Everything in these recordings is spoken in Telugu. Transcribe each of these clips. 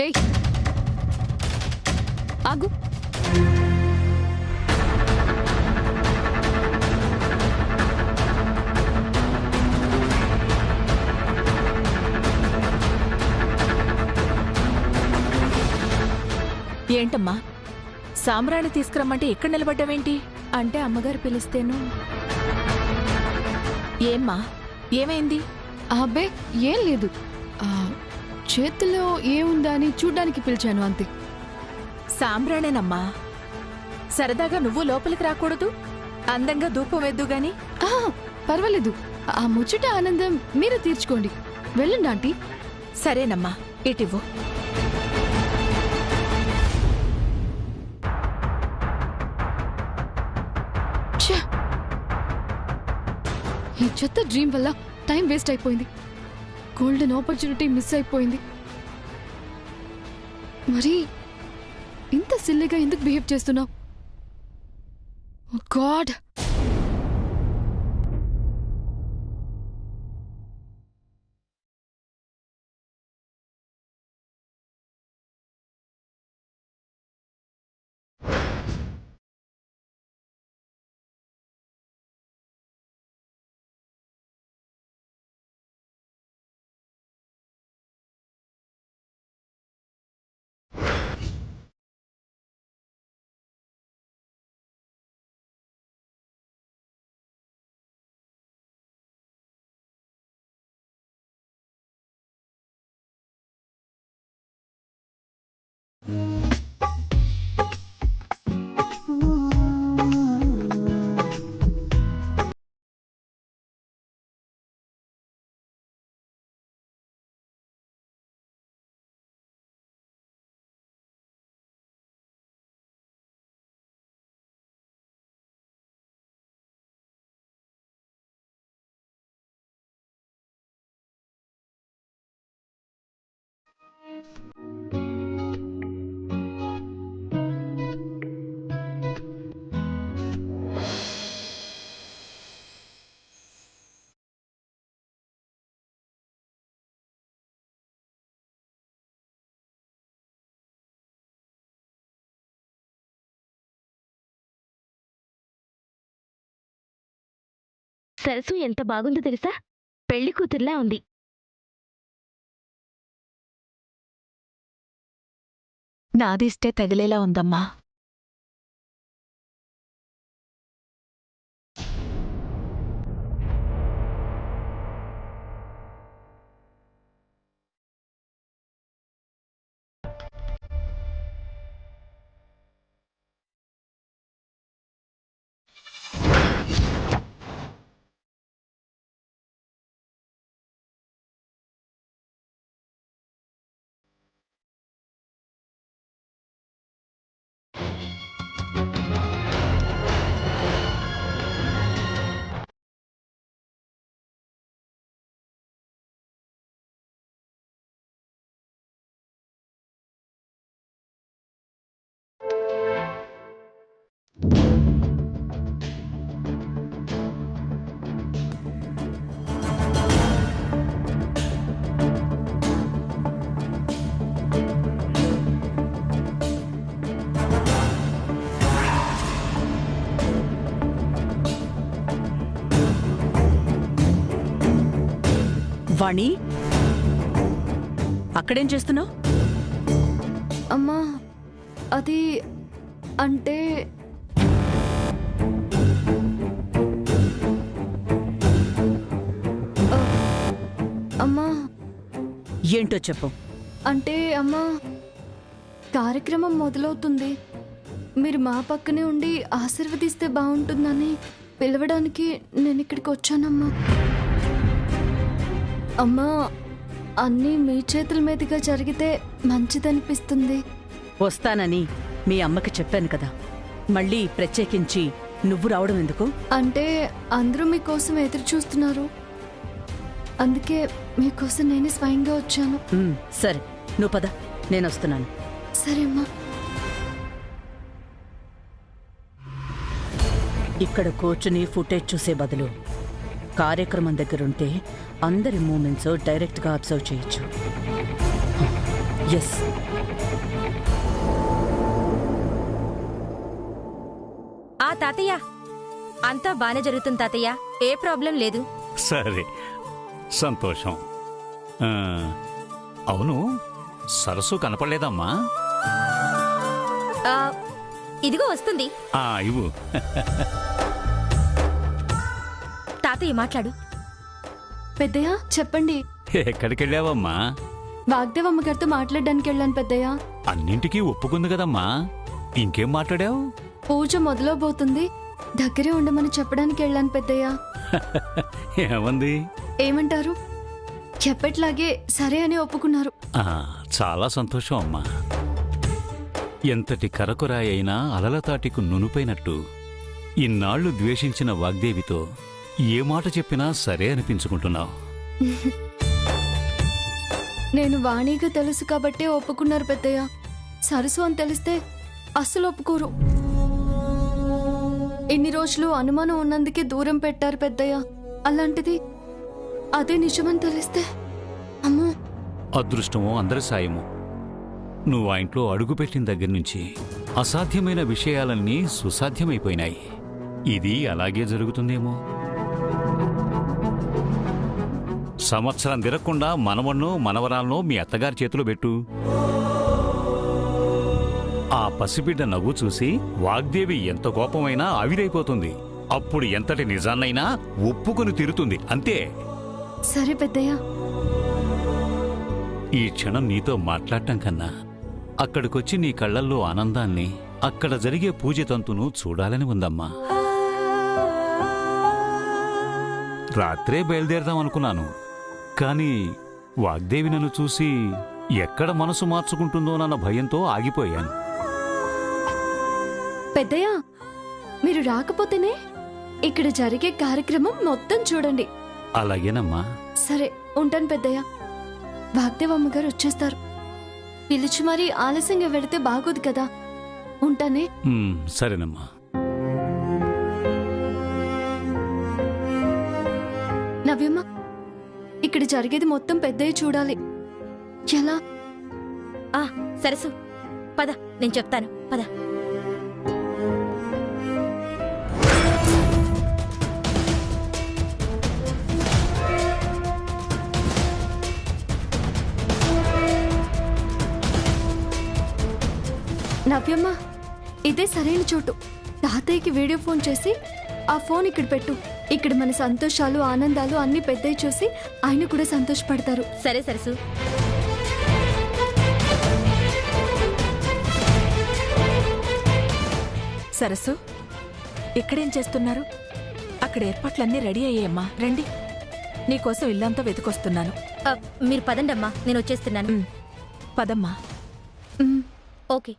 ఏయ్ ఆగు. ఏంటమ్మా, సాంబ్రాణి తీసుకురమ్మంటే ఇక్కడ నిలబడ్డావేంటి? అంటే అమ్మగారు పిలిస్తేను. ఏమ్మా, ఏమైంది? అబ్బే ఏం లేదు, చేతిలో ఏముందా అని చూడ్డానికి పిలిచాను అంతే. సాంబ్రాణేనమ్మా. సరదాగా నువ్వు లోపలికి రాకూడదు? అందంగా ధూపం వేద్దు గాని. పర్వాలేదు, ఆ ముచ్చట ఆనందం మీరు తీర్చుకోండి. వెళ్ళండి ఆంటీ. సరేనమ్మా, ఇటివ్వు. ఈ చెత్త డ్రీమ్ వల్ల టైం వేస్ట్ అయిపోయింది. గోల్డెన్ ఆపర్చునిటీ మిస్ అయిపోయింది. మరి ఇంత సిల్లిగా ఎందుకు బిహేవ్ చేస్తున్నావు? గాడ్. సరసు ఎంత బాగుందో తెలుసా? పెళ్లి కూతుర్లా ఉంది. నాదిస్తే తగిలేలా ఉందమ్మా. వాణి, అక్కడేం చేస్తున్నావు? అమ్మా, అది అంటే అమ్మా. ఏంటో చెప్పు. అంటే అమ్మా, కార్యక్రమం మొదలవుతుంది. మీరు మా పక్కనే ఉండి ఆశీర్వదిస్తే బాగుంటుందని పిలవడానికి నేను ఇక్కడికి వచ్చానమ్మా. అమ్మా, అన్నీ మీ చేతుల మీదుగా జరిగితే మంచిదనిపిస్తుంది. వస్తానని మీ అమ్మకి చెప్పాను కదా, మళ్ళీ ప్రత్యేకించి నువ్వు రావడం ఎందుకు? అంటే అందరూ మీకోసం ఎదురు చూస్తున్నారు, అందుకే మీకోసం నేనే స్వయంగా వచ్చాను. సరే, నువ్వు పద, నేను వస్తున్నాను. సరే అమ్మా. ఇక్కడ కూర్చుని ఫుటేజ్ చూసే బదులు కార్యక్రమం దగ్గరుంటే అందరి మూమెంట్స్ డైరెక్ట్గా అబ్జర్వ్ చేయొచ్చు. ఎస్. తాతయ్య, అంతా బానే జరుగుతుంది తాతయ్య, ఏ ప్రాబ్లం లేదు. సరే, సంతోషం. ఆ, అవును, సరస్సు కనపడలేదమ్మా? ఆ, ఇదిగో వస్తుంది. ఇవ్వు. తాతయ్య మాట్లాడు. పెద్దయ్య చెప్పండి. ఎక్కడికెళ్ళావమ్మా? వాగ్దేవ్ అమ్మగారితో మాట్లాడడానికి వెళ్ళాను పెద్దయ్య. అన్నింటికీ ఒప్పుకుంది కదమ్మా, ఇంకేం మాట్లాడావు? పూజ మొదలవబోతుంది, దగ్గరే ఉండమని చెప్పడానికి వెళ్ళాను పెద్దయ్య. ఏమంది? ఏమంటారు? ఎప్పట్లాగే సరే అని ఒప్పుకున్నారు. చాలా సంతోషం అమ్మా. ఎంతటి కరకురాయి అయినా అలలతాటికు నునుపైనట్టు ఇన్నాళ్లు ద్వేషించిన వాగ్దేవితో ఏ మాట చెప్పినా సరే అనిపించుకుంటున్నావు. నేను వాణిగా తెలుసు కాబట్టే ఒప్పుకున్నారు పెద్దయ్య. సరసు అని తెలిస్తే అస్సలు ఒప్పుకోరు. ఎన్ని రోజులు అనుమానం ఉన్నందుకే దూరం పెట్టారు పెద్దయ్య. అలాంటిది అదే నిజమని తెలిస్తే అమ్మో. అదృష్టమో అందరి సాయమో, నువ్వు ఆ ఇంట్లో అడుగుపెట్టిన దగ్గర నుంచి అసాధ్యమైన విషయాలన్నీ సుసాధ్యమైపోయినాయి. ఇది అలాగే జరుగుతుందేమో. సంవత్సరం తిరగకుండా మనవన్నో మనవరాలనో మీ అత్తగారి చేతిలో పెట్టు. ఆ పసిబిడ్డ నవ్వు చూసి వాగ్దేవి ఎంత కోపమైనా ఆవిరైపోతుంది. అప్పుడు ఎంతటి నిజాన్నైనా ఒప్పుకొని తీరుతుంది, అంతే. సరే పెద్దయ్య. ఈ క్షణం నీతో మాట్లాడటం కన్నా అక్కడికొచ్చి నీ కళ్లల్లో ఆనందాన్ని, అక్కడ జరిగే పూజ తంతును చూడాలని ఉందమ్మా. రాత్రే బయలుదేరదాం అనుకున్నాను, కానీ వాగ్దేవి నన్ను చూసి ఎక్కడ మనసు మార్చుకుంటుందోనన్న భయంతో ఆగిపోయాను. పెద్దయ్య, మీరు రాకపోతేనే ఇక్కడ జరిగే కార్యక్రమం మొత్తం చూడండి. అలాగేనమ్మా. సరే, ఉంటాను పెద్దయ్య. వాగ్దేవ్ అమ్మగారు వచ్చేస్తారు. పిలిచి మరీ ఆలస్యంగా వెళితే బాగోదు కదా. ఉంటానే. సరేనమ్మా. నవ్యమ్మ, ఇక్కడ జరిగేది మొత్తం పెద్దయ్య చూడాలి. ఎలా? సరసు, పద, నేను చెప్తాను, పద. నవ్యమ్మ, ఇదే సరైన చోటు. తాతయ్యకి వీడియో ఫోన్ చేసి ఆ ఫోన్ ఇక్కడ పెట్టు. ఇక్కడ మన సంతోషాలు ఆనందాలు అన్ని పెద్దయ్య చూసి ఆయన కూడా సంతోషపడతారు. సరే సరసు. సరస్సు, ఇక్కడేం చేస్తున్నారు? అక్కడ ఏర్పాట్లన్నీ రెడీ అయ్యాయమ్మా, రండి. నీకోసం ఇల్లంతా వెతుకొస్తున్నాను. మీరు పదండమ్మా, నేను వచ్చేస్తున్నాను. పదమ్మా. ఓకే.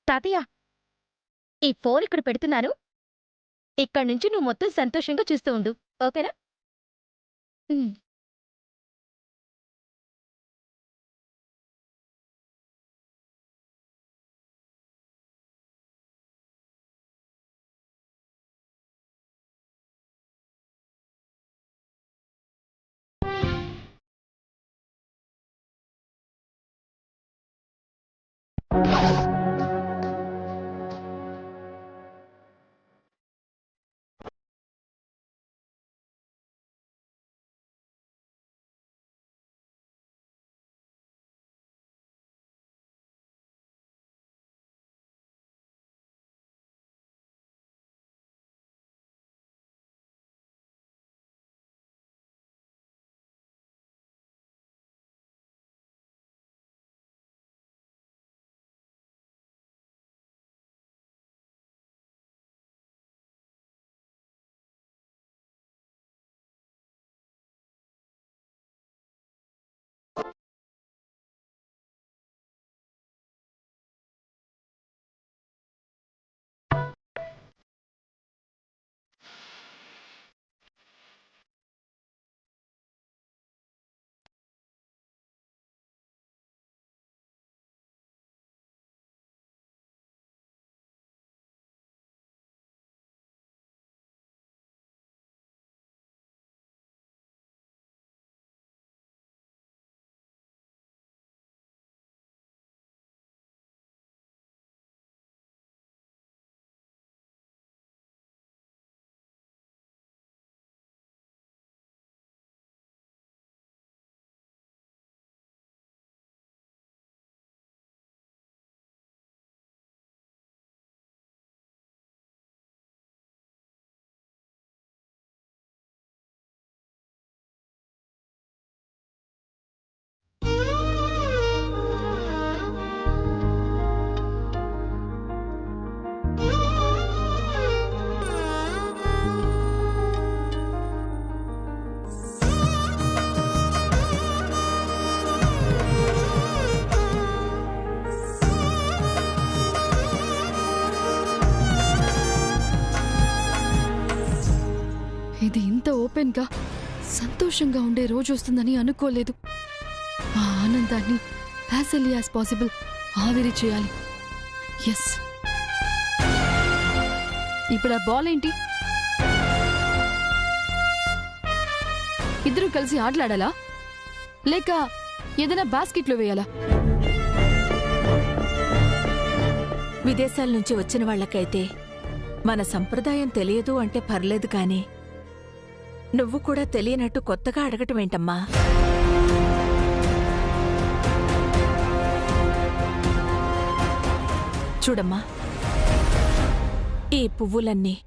తాతయ్య, ఈ ఫోన్ ఇక్కడ పెడుతున్నాను. ఇక్కడి నుంచి నువ్వు మొత్తం సంతోషంగా చూస్తూ ఉండు, ఓకేనా? ఇది ఇంత ఓపెన్గా సంతోషంగా ఉండే రోజు వస్తుందని అనుకోలేదు. ఆ ఆనందాన్ని యాజ్ ఎర్లీ యాజ్ పాసిబుల్ ఆవిరి చేయాలి. ఎస్. ఇప్పుడు ఆ బాల్ ఏంటి? ఇద్దరు కలిసి ఆటలాడాలా లేక ఏదైనా బాస్కెట్లో వేయాలా? విదేశాల నుంచి వచ్చిన వాళ్ళకైతే మన సంప్రదాయం తెలియదు అంటే పర్లేదు కాని నువ్వు కూడా తెలియనట్టు కొత్తగా అడగటమేంటమ్మా? చూడమ్మా, ఈ పువ్వులన్నీ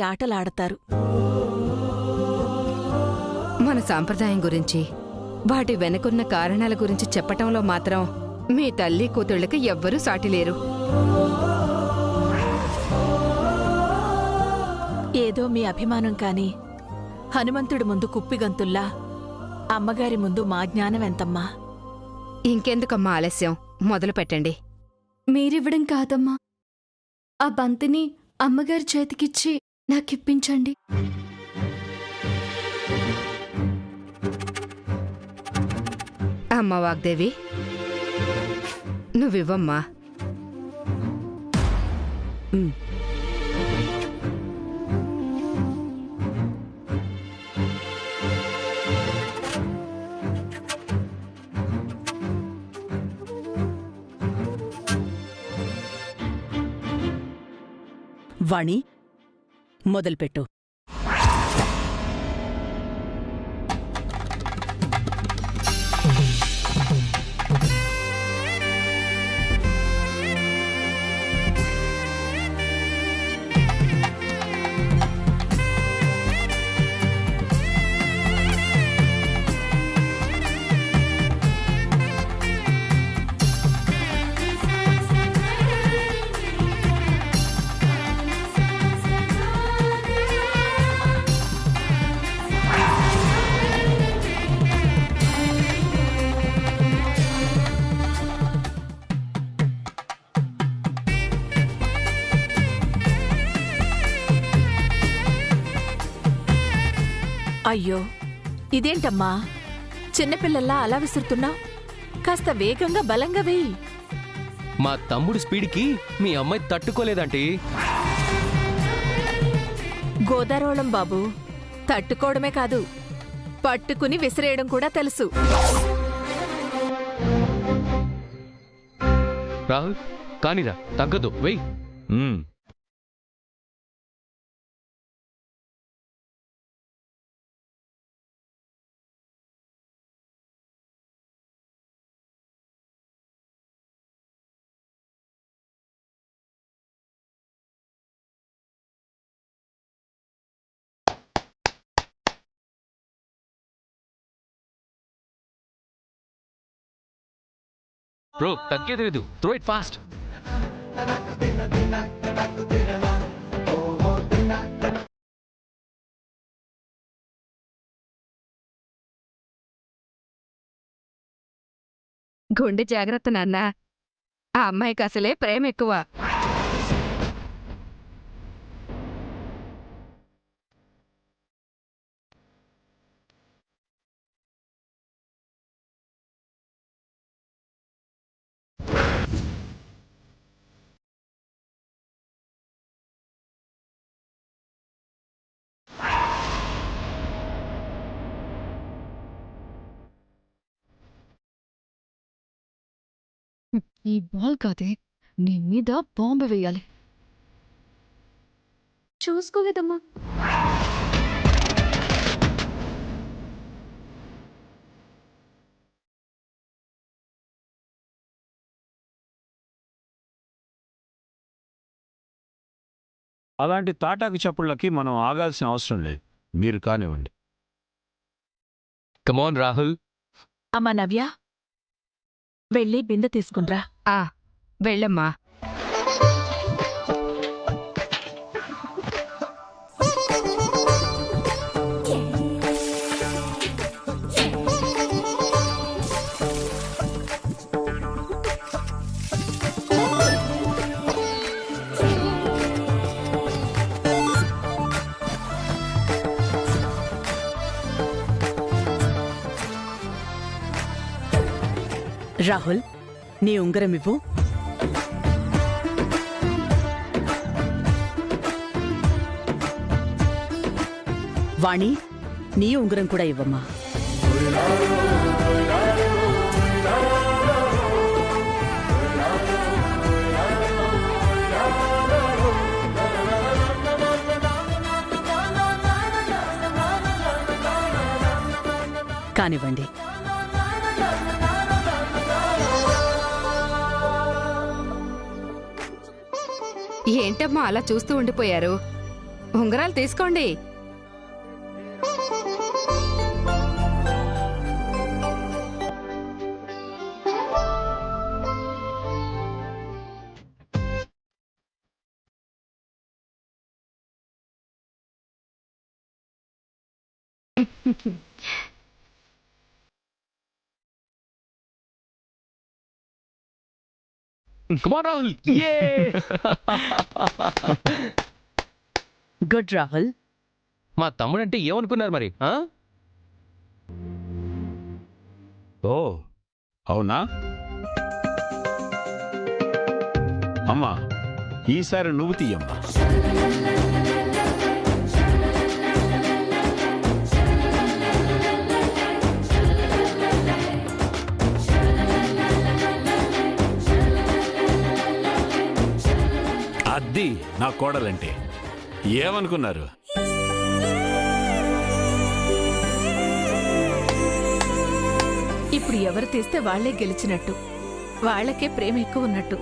ఆటలాడతారు. మన సాంప్రదాయం గురించి, వాటి వెనకున్న కారణాల గురించి చెప్పటంలో మాత్రం మీ తల్లి కూతుళ్ళకి ఎవ్వరూ సాటిలేరు. ఏదో మీ అభిమానం కాని హనుమంతుడి ముందు కుప్పిగంతుల్లా అమ్మగారి ముందు మా జ్ఞానం ఎంతమ్మా? ఇంకెందుకమ్మా ఆలస్యం, మొదలు పెట్టండి. మీరివ్వడం కాదమ్మా, ఆ బంతిని అమ్మగారి చేతికిచ్చి నాకిప్పించండి. అమ్మ వాగ్దేవి, నువ్వివ్వమ్మా. వాణి, మొదలుపెట్టు. అయ్యో, ఇదేంటమ్మా చిన్నపిల్లల్లా అలా విసురుతున్నావు? కాస్త వేగంగా బలంగా వేయి. మా తమ్ముడి స్పీడ్కి మీ అమ్మాయి తట్టుకోలేదంటీ. గోదారోళం బాబు, తట్టుకోవడమే కాదు పట్టుకుని విసిరేయడం కూడా తెలుసు. రాహుల్, కానీరా, తగ్గదు, వెయ్. బ్రో, తగ్గేది లేదు. Throw it fast. గుండె జాగ్రత్త నాన్న, ఆ అమ్మాయికి అసలే ప్రేమ ఎక్కువ. ఈ బాల్ కాదే నీ మీద బాంబు వేయాలి. చూసుకోలేదమ్మా. అలాంటి తాటాకు చప్పుళ్ళకి మనం ఆగాల్సిన అవసరం లేదు. మీరు కానివ్వండి. కమాన్ రాహుల్. అమ్మా నవ్య, వెళ్ళి బిందె తీసుకునిరా. ఆ వెళ్ళమ్మా. రాహుల్, నీ ఉంగరం ఇవ్వు. వాణి, నీ ఉంగరం కూడా ఇవ్వమ్మా. కానివ్వండి. ఏంటమ్మా అలా చూస్తూ ఉండిపోయారు? ఉంగరాలు తీసుకోండి. కమాన్ రాహుల్. గుడ్ రాహుల్. మా తమ్ముడంటే ఏమనుకున్నారు మరి? ఓ అవునా? అమ్మా, ఈసారి నువ్వు తీయమ్మా. అది నా కోడలంటే ఏమనుకున్నారు? ఇప్పుడు ఎవరు తీస్తే వాళ్లే గెలిచినట్టు, వాళ్లకే ప్రేమ ఎక్కువ ఉన్నట్టు.